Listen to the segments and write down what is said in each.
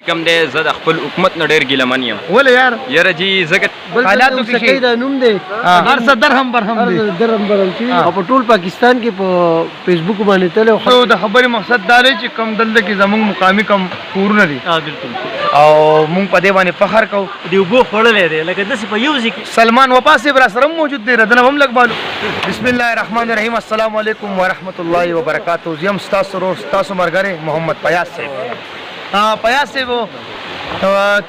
کم دی زه د خپل حکومت نه ډېر ګیلمن یم. ولې یار؟ یاره جي ځکه حالاتو کې شي دا نوم دی هر څه درهم برهم دی او په ټول پاکستان کې په فیسبوک باندې تل خو د خبرې مقصد دا دی چې کم دلته کې زموږ مقامي کم کورونه دي بالکل او موږ په دې باندې فخر کوو. دی اوبو خوړلی دی لکه داسې په یو ځای کې سلمان وفا صاحب را سره موجود دی ردنه هم لږ معلوم. بسم الله الرحمن الرحیم. السلام علیکم ورحمت الله وبرکاتہ. زه یم ستاسو ورور ستاسو ملګری محمد فیاض صاحب. فیاض صاحب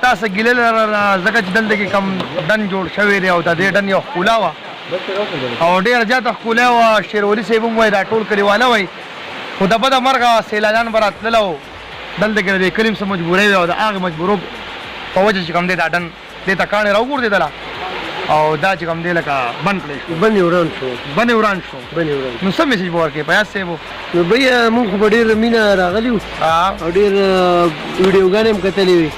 تاسو ګیله لرله ځکه چې دلته کې کم ډن جوړ شوی دی او د دې ډن یو ښکلا وه او ډېره زیاته ښکلا وه. شیرولي صاحب هم وایي دا ټول کلیوانه وایي خو د بده مرغه سیلانیان به راتلله او دلته کې د دې کلي څه مجبورۍ وې او د هغې مجبورو په وجه چې کوم دی دا ډن دې ته کاڼې راوغورځېدله او دا چې کوم دی لکه بند کړی شو بند یې وران شو نو څه میسج به ورکړې فیاض صاحب؟ نو بیا مونږ خو په ډېره مینه راغلي وو او ډېر ویډیوګانې هم کتلې وې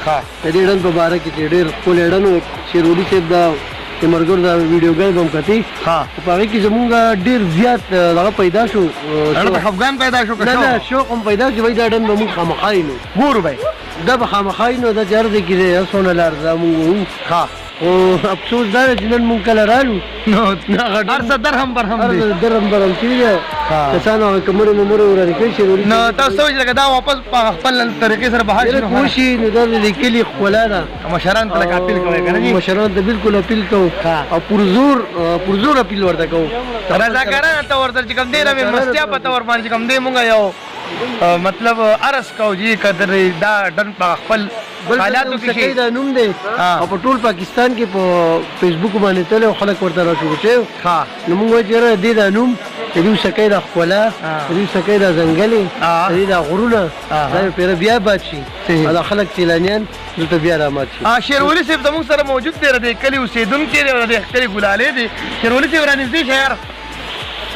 د دې ډن په باره کې چې ډېر ښکلی ډن و. شیرولي صاحب دا د ملګرو دا ویډیوګانې به هم کتې په هغې کې زمونږ ډېر زیات دغه پیدا شو خفګان پیدا شو. نه شوق هم پیدا چې وایي دا ډن به مونږ خامخا یې نو ګورو به دا به خامخا یې نو دا چې هر ځای کې دی څونه لار دا مونږ وو خو افسوس دا دی چې نن مونږ کله رالو نو هر څه درهم برهم دی شوي دی کسانو هغه کمرې ممرې ورانې کړي شیرولي نو تاسو څه وایي چې لکه دا واپس په خپل طریقې سره بهر شي وشي نو دا د کلي ښکلا ده. مشران ته لکه اپیل کوئ که نه جي؟ مشرانو ته بالکل اپیل کوو او پرزور اپیل ورته کوو. رضاکارانه طور سره چې کوم دی د مېلمستیا په طور باندې چې کوم دی مونږ یو مطلب عرض کوو جي که دا ډن په خپل حالاتو کې شي دا نوم دی او په ټول پاکستان کې په فیسبوک باندې تل خلک ورته راشو شوي نو موږ وایو چې یاره دې دا نوم د دې سکی دا ښکلا د دې سکی دا ځنګلې د دې دا غرونه دا پیره بیا باد شي او دا خلک سیلانیان دلته بیا رامات شي. شیرولي صاحب زموږ سره موجود دی د دې کلي اوسېدونکی دی او د دې کلي ګلالې دی. شیرولي صاحب رانږدې شه یار.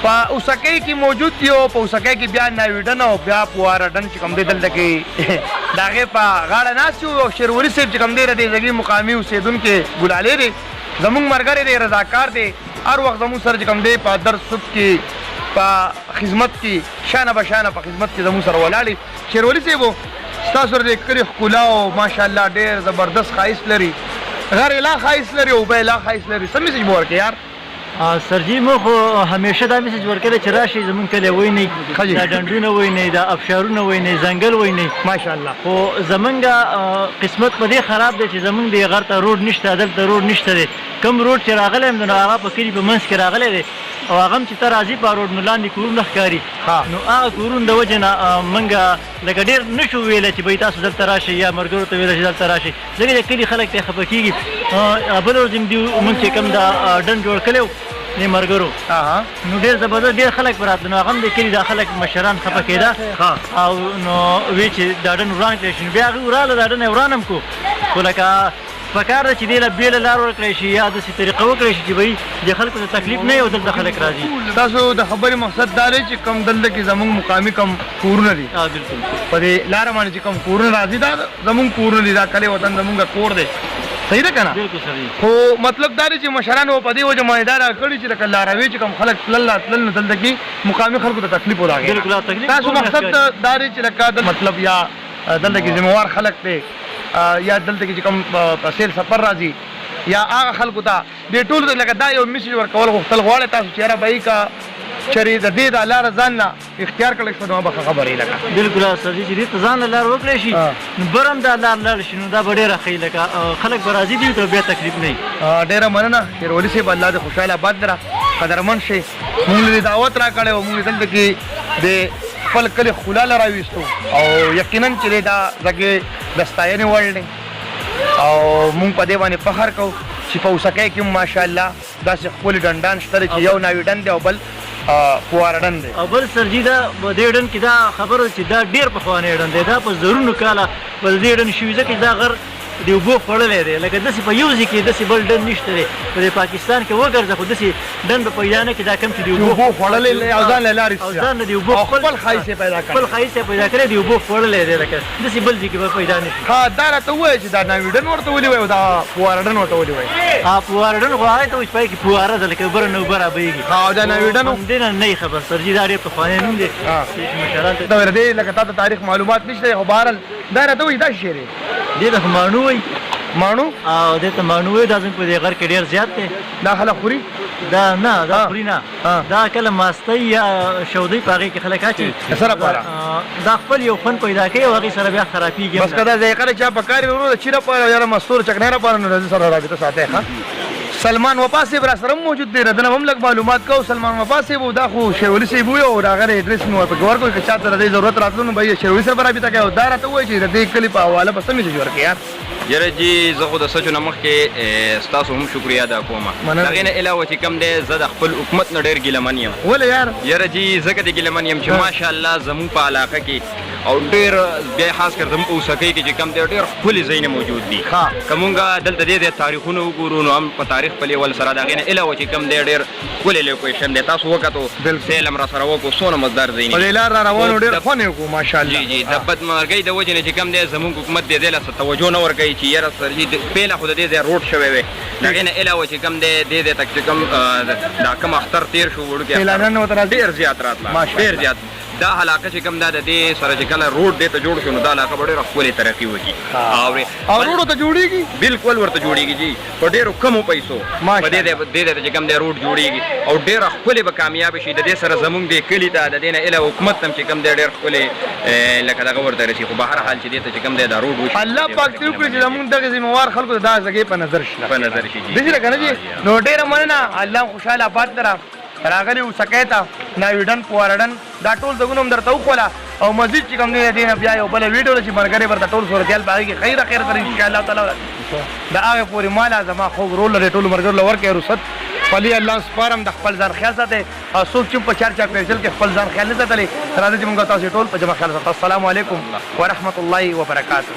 په اوسکۍ کې موجود دی او په اوسکۍ کې بیا ناوي ډن او بیا پواره ډن چې کوم دی دلته کې د هغې په غاړه ناست یو. او شیرولي صاحب چې کوم دی د دې ځایي مقامي اوسېدونکی ګلالې دی زموږ ملګری دی رضاکار دی هر وخت زموږ سره چې کوم دی په درس سود کې په خدمت کې شانه به شانه په خدمت کې زموږ سره ولاړ دی. شیرولي صاحب ستاسو سره د کلي ښکلا او ماشاءالله ډېر زبردست ښایست لري غر لا ښایست لري اوبه لا ښایست لري. څه میسج به ورکړې یار؟ سرجي مو خو همیشه دا میسج ورکړی چې راشئ زمونږ کلی وینئ دا ډنډونه وینئ دا ابشارونه وینئ ځنګل وینئ ماشاءالله. خو زمونږ قسمت په دې خراب دی چې زمونږ دې غر ته روډ نشته دلته روډ نشته دی. کوم روډ چې راغلی یم نو هغه په کلي په منځ کې راغلی دی او هغه هم چې ته راځي په روډ نو لاندې کورونه ښکاري نو هغه کورونه د وجې نه موږ لکه ډېر نه شو ویلی چې بهی تاسو دلته راشئ یا ملګرو ته ویلی چې دلته راشئ ځکه د کلي خلک ته خفه کېږي. بله ورځ موږ چې کوم دا ډن جوړ کړی و دې ملګرو نو ډېر زبردست ډېر خلک به راتله نو هغه هم د کلي دا خلک مشران خفه کېده او نو وی چې دا ډن وران کړی شي نو بیا هغوی وراله دا ډن یې وران هم کړو خو لکه پکار ده چې دې له بېله لار ورکړی شي یا داسې طریقه وکړی شي چې بهی دې خلکو ته تکلیف نه وي او دلته خلک راځي. تاسو د خبرې مقصد دا دی چې کم دلته کې زموږ مقامي کم کورونه دي بالکل په دې لاره باندې چې کم کورونه راځي دا زموږ کورونه دي دا کلی وطن زموږ کور دی صحیح ده که نه؟ بالکل صحیح. خو مطلب دا دی چې مشرانو په دې وجه باندې دا راکړي چې لکه لاروي چې کوم خلک تلل راتلل نو دلته کې مقامي خلکو ته تکلیف ورغی. تاسو مقصد دا دی چې لکه مطلب یا دلته کې ذمہوار خلک دی یا دلته کې چې کوم سیل سفر راځي یا هغه خلکو ته دې ټولو ته لکه دا یو میسج ورکول غوښتل غواړئ تاسو چې یاره بهی که چېرې د دې دا لاره ځان نه اختیار کړی شوه نو به ښه خبرې لکه بالکل سرجي چې دې ته ځان له لار وکړی شي نو بر هم دا لار لاړ شي نو دا به ډېره ښه لکه خلک به راضي دي ته بیا تکلیف نه وي. ډېره مننه شیرولي صاحب الله دې خوشحاله آباد دره قدرمن شئ. مونږ دې دعوت راکړی او مونږ دلته کې د خپل کلي ښکلا له راویستو او یقینا چې دی دا ځکه د ستاینې وړ دی او مونږ په دې باندې فخر کوو چې په اوسکۍ کې هم ماشاءالله داسې ښکلي ډنډان شته دی چې یو ناوي ډن دی او بل فواره ډن دی او بل سرجي دا دې ډن کې دا خبره چې دا ډېر پخوانی ډن دی دا په زرونو کاله په دې ډن شوي ځکه دا غر د اوبو خوړلی دی لکه داسې په یو ځای کې داسې بل ډن نشته دی په دې پاکستان کې وګرځه خو داسې ډن به پیدا نه کړي دا کوم چې د اوبو خوړلی دی او ځان له لارې او ځان د اوبو خپل ښایست یې پیدا کړی خپل ښایست یې پیدا کړی د اوبو خوړلی دی لکه داسې بل ځای کې به پیدا نه شي. دا راته ووایه چې دا ناوي ډن ورته ولې وایي او دا فواره ډن ورته ولې وایي؟ فواره ډن خو هغې ته وایي چې پای کې فواره ده لکه اوبه نه اوبه رابهېږي او دا ناوي ډن دې نه نه یې خبر سرجي دا ډېر پخوانی نوم دی مشران ته دې لکه تا ته تاریخ معلومات نشته خو بهرحال دا راته وایي دا شعر دې ته مانو وایي ماڼو او دې ته مانو وایي دا زموږ په دې غر کې ډېر زیات دی دا خلک خوري دا نه دا ها. خوري نه ها. دا کله ماستی یا شودۍ په هغې کې خلک اچوي سره پاره دا خپل یو خوند پیدا کوي او هغې سره بیا خرابېږي هم بس که دا ذایقه د چا په کار وي ورور د چیره پاره یاره مستور چکناره پاره نو د سره رابطه ساتئ ښه سلمان وفا صاحب را سره موجود دی ردنه هم لږ معلومات کوو سلمان وفا صاحب دا خو شیرولي صاحب وي او د هغه ایډرس مې ورپکې ورکړو که چا ته د دې ضرورت راتلو نو به یې شیرولي صاحب رابطه کوي او دا راته ووایي چې د دې کلي په حواله به څه میسج ورکړي یار یاره جی زه خو د سچو نه مخکې ستاسو هم شکریه ادا کوم مننه. د هغې نه علاوه چې کوم دی زه د خپل حکومت نه ډېر ګیلمن یم ولې یار یاره جی ځکه د ګیلمن یم چې ماشاءالله زموږ په علاقه کې او ډېر بیا خاص کر زموږ په اوسکۍ کې چې کوم دی ډېر ښکلي ځایونه موجود دي ها. که مونږ دلته دې تاریخونه وګورو نو هم په تاریخ په لیول سره د هغې نه علاوه چې کوم دی ډېر ښکلی لوکیشن دی تاسو وکتو بالکل. سیل هم را سره وکړو څونه مزدار په ځایونه دې لار را روانو ډېر د- خوند یې وکړو ماشاءالله جی جی د بدمرغۍ د وجې نه چې کوم دی زموږ حکومت دې دې له څه توجه نه ورکوي چې یاره سر جي پهله خو د دې ځای روډ شوی وی د هغې نه علاوه چې کوم دی دې ځای تک چې کوم دا کوم اختر تېر شو وړوکی اعلانونه ورته راځي ډېر زیات راتله ماشاءالله. ډېر زیات دا علاقه چې کوم دا د دې سره چې کله روډ دې ته جوړ شو نو دا علاقه به ډېره ښکلې ترقي وکړي او روډو ته جوړیږي بالکل ورته جوړیږي جی په ډېرو کمو پیسو په دې دې چې کوم دی روډ جوړیږي او ډېره ښکلې به کامیاب شي د دې سره زموږ دې کلي ته د دې نه علاوه حکومت هم چې کوم دی ډېر ښکلې لکه دغه ورته رسي خو به هر حال چې دې ته چې کوم دی دا روډ وشي الله پاک دې وکړي چې زموږ دغه ذمہوار خلکو ته دا ځای په نظر شي په نظر شي جی دې کنه جی نو ډېر مننه الله خوشاله آباد درا راغلی وسکای ته ناویډن پوارډن دا ټول دغه نوم درته وکولا او مزید چې کوم دی نه بیا یو بل ویډیو چې مرګري ورته ټول صورتحال باندې کې خیر تر ان شاء الله تعالی دا هغه پوری مال زما خو رول لري ټول مرګر لور کې رخصت پلی الله سپارم د خپل ځان خیال ساته او څوک چې په چار پیسل کې خپل ځان خیال نه ساتلی تر دې چې موږ تاسو ټول په جمع خیال ساتو السلام علیکم ورحمت الله وبرکاته